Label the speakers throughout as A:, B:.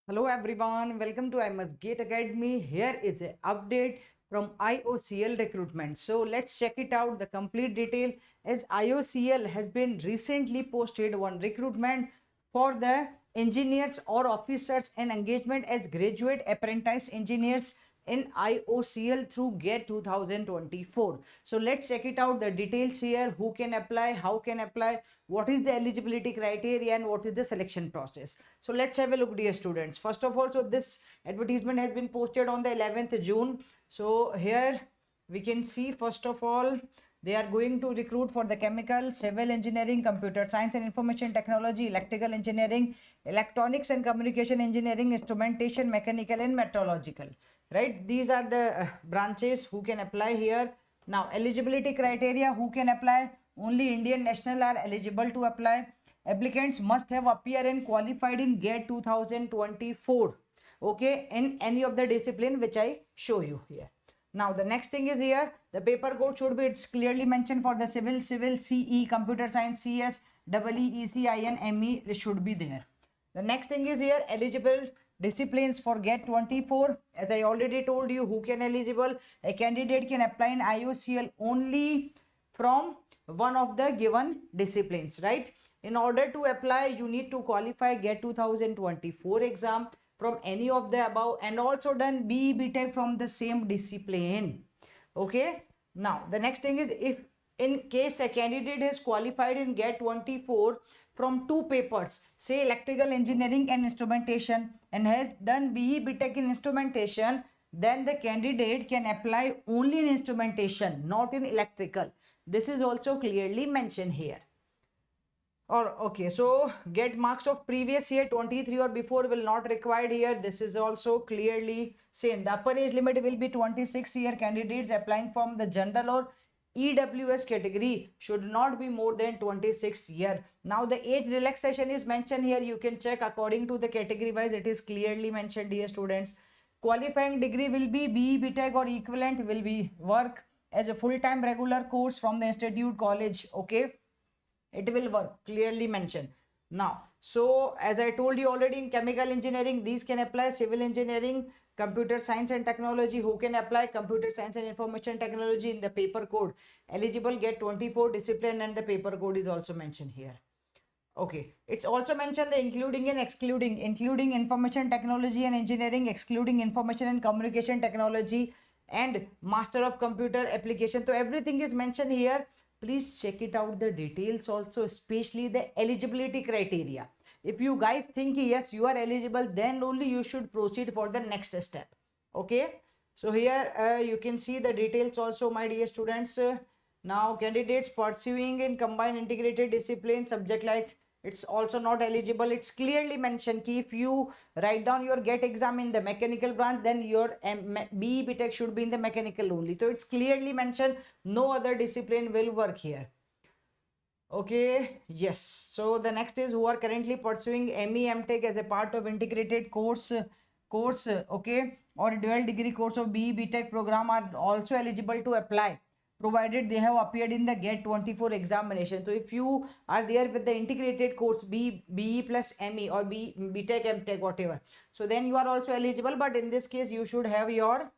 A: Hello everyone, welcome to I Must Gate Academy. Here is an update from IOCL recruitment. So let's check it out. The complete detail is IOCL has been recently posted one recruitment for the engineers or officers and engagement as graduate apprentice engineers in IOCL through GATE 2024. So let's check it out. The details here: who can apply, how can apply, what is the eligibility criteria, and what is the selection process. So let's have a look, dear students. First of all, so this advertisement has been posted on the 11th June. So here we can see, first of all, they are going to recruit for the chemical, civil engineering, computer science and information technology, electrical engineering, electronics and communication engineering, instrumentation, mechanical and metrological. Right? These are the branches who can apply here. Now, eligibility criteria: who can apply? Only Indian national are eligible to apply. Applicants must have appeared and qualified in GATE 2024. Okay, in any of the discipline which I show you here. Now the next thing is here, the paper code should be, it's clearly mentioned for the civil CE, computer science CS, EE, ECIN, ME, it should be there. The next thing is here, eligible disciplines for GATE 24. As I already told you, who can eligible? A candidate can apply in IOCL only from one of the given disciplines, right? In order to apply, you need to qualify GATE 2024 exam from any of the above and also done BE BTech from the same discipline. Okay. Now the next thing is, if in case a candidate has qualified in GATE 24 from two papers, say electrical engineering and instrumentation, and has done BE BTech in instrumentation, then the candidate can apply only in instrumentation, not in electrical. This is also clearly mentioned here. Or okay, so get marks of previous year 23 or before will not required here. This is also clearly same. The upper age limit will be 26-year. Candidates applying from the general or EWS category should not be more than 26 year. Now the age relaxation is mentioned here. You can check according to the category wise. It is clearly mentioned, dear students. Qualifying degree will be BE BTech or equivalent, will be work as a full-time regular course from the institute college. Okay, it will work, clearly mentioned. Now, so as I told you already, in chemical engineering these can apply, civil engineering, computer science and technology, who can apply? Computer science and information technology. In the paper code, eligible GATE 24 discipline, and the paper code is also mentioned here. Okay, it's also mentioned the including and excluding, including information technology and engineering, excluding information and communication technology and master of computer application. So everything is mentioned here. Please check it out, the details also, especially the eligibility criteria. If you guys think yes you are eligible, then only you should proceed for the next step. Okay, so here you can see the details also, my dear students. Now candidates pursuing in combined integrated discipline subject like, it's also not eligible. It's clearly mentioned ki if you write down your GATE exam in the mechanical branch, then your BE BTech should be in the mechanical only. So it's clearly mentioned no other discipline will work here. Okay, yes. So the next is who are currently pursuing ME MTech as a part of integrated course, okay, or dual degree course of BE BTech program are also eligible to apply, provided they have appeared in the GATE 24 examination. So if you are there with the integrated course BE plus ME or BTech MTech whatever, so then you are also eligible. But in this case you should have your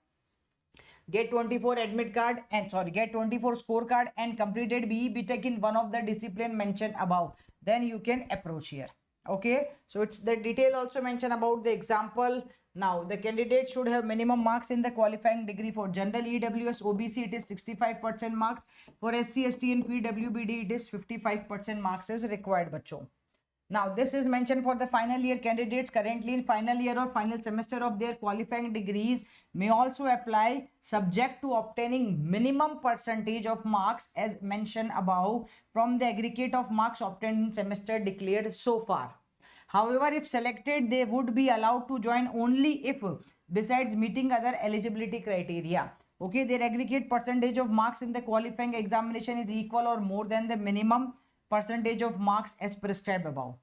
A: GATE 24 admit card and GATE 24 scorecard and completed BE BTech in one of the discipline mentioned above. Then you can approach here. Okay, so it's the detail also mentioned about the example. Now the candidate should have minimum marks in the qualifying degree. For general EWS OBC it is 65% marks. For SC ST and PWBD it is 55% marks is required, bachcho. Now this is mentioned for the final year candidates currently in final year or final semester of their qualifying degrees may also apply, subject to obtaining minimum percentage of marks as mentioned above from the aggregate of marks obtained in semester declared so far. However, if selected, they would be allowed to join only if, besides meeting other eligibility criteria, okay, their aggregate percentage of marks in the qualifying examination is equal or more than the minimum percentage of marks as prescribed above.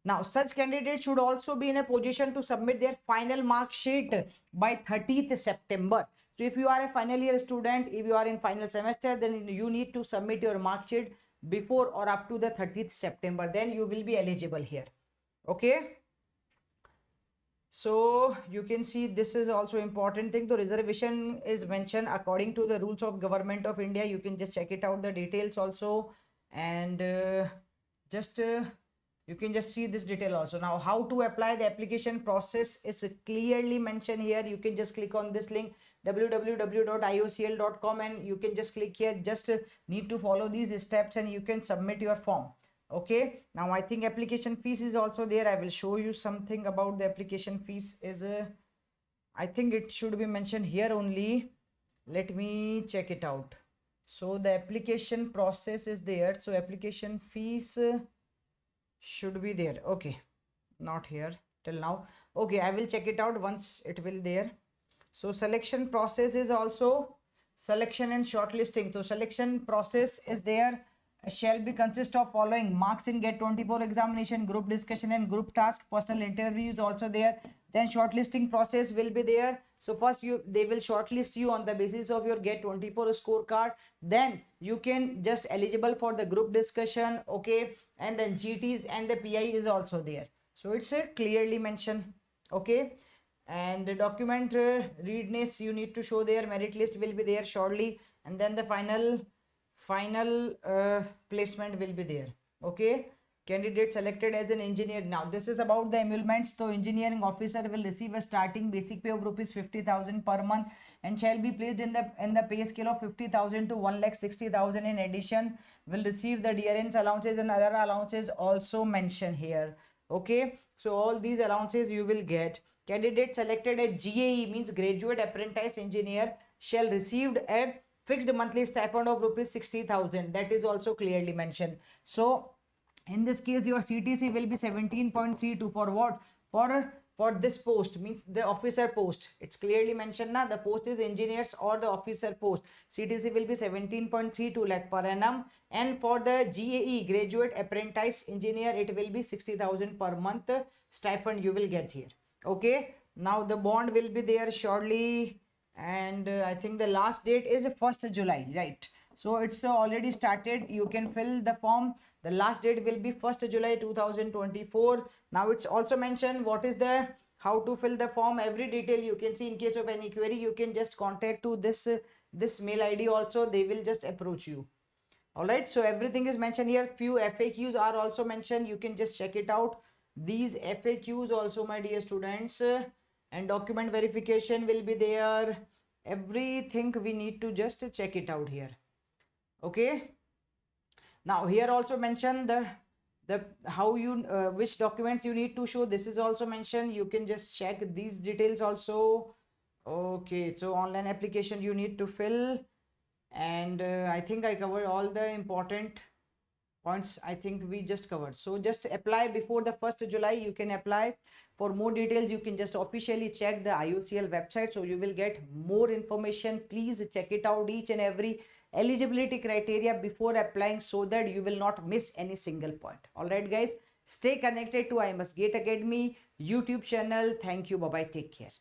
A: Now, such candidates should also be in a position to submit their final mark sheet by 30th September. So, if you are a final year student, if you are in final semester, then you need to submit your mark sheet before or up to the 30th September. Then you will be eligible here. Okay. So you can see this is also important thing. The reservation is mentioned according to the rules of Government of India. You can just check it out, the details also, and just you can just see this detail also. Now how to apply, the application process is clearly mentioned here. You can just click on this link www.iocl.com and you can just click here. Just need to follow these steps and you can submit your form. Okay, now I think application fees is also there. I will show you something about the application fees. Is I think it should be mentioned here only. Let me check it out. So the application process is there, so application fees should be there. Okay, not here till now. Okay, I will check it out once it will there. So selection process is also selection and shortlisting. So selection process is there, shall be consist of following: marks in GATE 24 examination, group discussion and group task, personal interviews also there. Then shortlisting process will be there. So first they will shortlist you on the basis of your GATE 24 scorecard. Then you can just eligible for the group discussion. Okay, and then GTs and the PI is also there. So it's a clearly mentioned. Okay, and the document readiness you need to show there. Merit list will be there shortly, and then the final placement will be there. Okay, candidate selected as an engineer. Now this is about the emoluments. So engineering officer will receive a starting basic pay of rupees 50,000 per month and shall be placed in the pay scale of 50,000 to 1,60,000. In addition, will receive the dearrence allowances and other allowances also mentioned here. Okay, so all these allowances you will get. Candidate selected at GAE, means graduate apprentice engineer, shall received a fixed monthly stipend of rupees 60,000. That is also clearly mentioned. So in this case your CTC will be 17.32 for what? For this post, means the officer post. It's clearly mentioned now, the post is engineers or the officer post. CTC will be 17.32 lakh per annum, and for the GAE, graduate apprentice engineer, it will be 60,000 per month stipend you will get here. Okay, now the bond will be there shortly, and I think the last date is 1st July, right? So it's already started. You can fill the form. The last date will be 1st July 2024. Now it's also mentioned what is the how to fill the form. Every detail you can see. In case of any query, you can just contact to this mail ID also. They will just approach you. All right, so everything is mentioned here. Few FAQs are also mentioned. You can just check it out. These FAQs also, my dear students, and document verification will be there. Everything we need to just check it out here. Okay, now here also mention the how you which documents you need to show. This is also mentioned. You can just check these details also. Okay, so online application you need to fill, and I think I covered all the important points. I think we just covered. So just apply before the 1st July. You can apply. For more details, you can just officially check the IOCL website, so you will get more information. Please check it out, each and every eligibility criteria before applying, so that you will not miss any single point. All right guys, stay connected to I Must GATE Academy YouTube channel. Thank you. Bye bye. Take care.